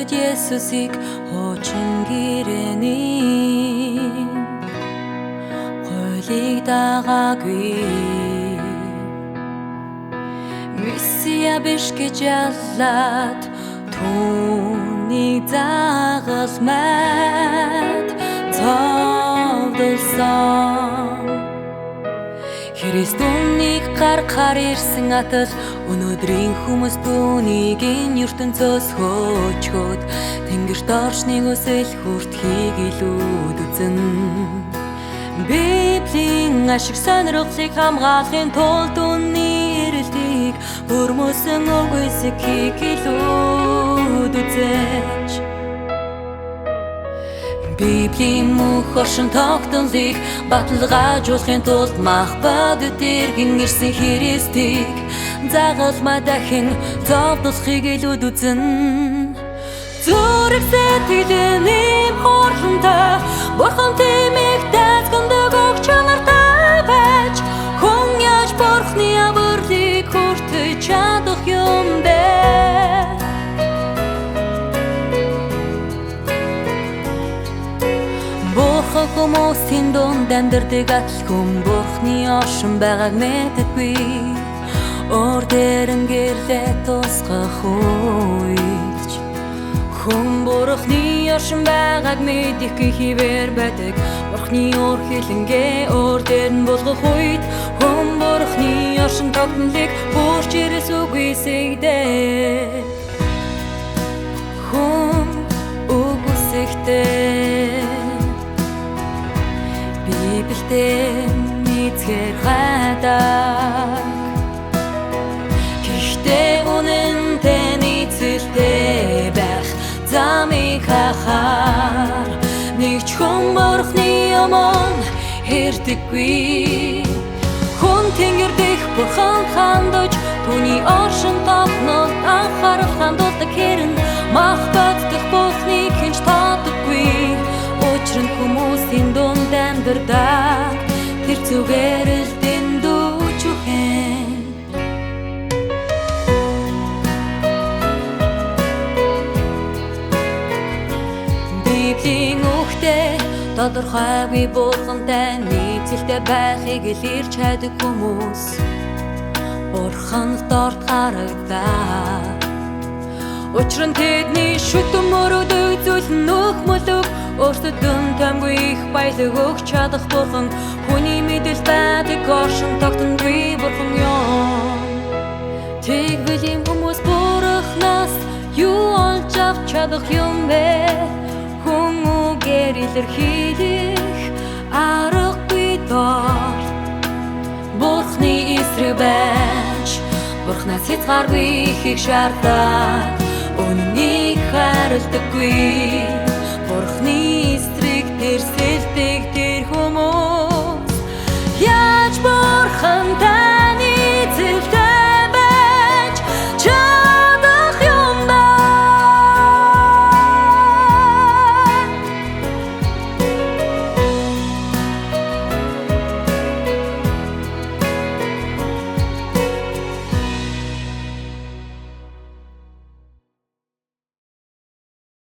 Хүүхэд Есүсийг хуучин гэрээний хуулийг дагаагүй Месиа биш гэж яллаад түүнийг загалмайд цовдолсон Христосыг гаргахаар ирсэн атал өнөөдрийн хүмүүс түүнийг энэ ертөнцөөс хөөчхөд тэнгэрт оршныг өсөл хүртхийг илүүд үзэн Библийн ашиг сонирхлыг хамгаалахын тулд үнний ирэлтийг өрмөсөн үгүйсгийг илүүд үзэж Библийн мөнх оршин тогтнолыг баталгаажуулахын тулд мах бодит иргэн ирсэн Христийг загалмай дахин зовлохыг илүүд үзэн Зүрх сэтгэлийн нэм хорлонтой Бурхан тимийг даатгандаг өгч чанартай байж Хүн яаж Бурханы авралыг хүртэж чадах юм бэ Бурхан хүмүүсийн дунд амьдардаг атал хүн Бурханы оршин байгааг мэддэггүй Ор дээрэн гэрлээ тусгах үед Хүн Бурханы оршин байгааг мэдэх хിവэр байдаг Бурханы ор хилэнгээ ор дээр нь болгох үед Хүн Бурханы оршин тогтнолыг хүрч ирээс үгүйсэгдэг Хүн үгүйсэгтэй Библиэд нийцгээр гадаг Гэхдээ үнэнтэй нийцэлтэй байх замыг хахаар Нэг ч хүн Бурханы өмнө хэрдэггүй Хүн тэнгэр дэх Бурхан хандаж Түүний оршин тогтнолд анхаарал хандуулдаг хэрэн Мах боддог Бурханыг хэн ч тоодоггүй Учир нь хүмүүсийн дунд амьдардаг Тэр зүгээр л дэндүүч үхэн Библийн үгтэй тодорхойгүй Бурхантай нийцэлтэй байхыг л ирж хайдаг хүмүүс Бурханд дорд харагдаа Учир нь тэдний шүтэн мөрөдөг зүйл нөх мөлөг Өөртөө дүн тамгүй их баялаг өгч чадах Бурхан Хүний мэдэл байдаг оршин тогтнолгүй Бурхан юм Тэгвэл ийм хүмүүс Бурханаас юу олж авч чадах юм бэ Хүн үгээр илэрхийлэх аргагүй дорд Бурханы эсрэг байж Бурханаас хязгааргүй ихийг шаардаад Үннийг харилдаггүй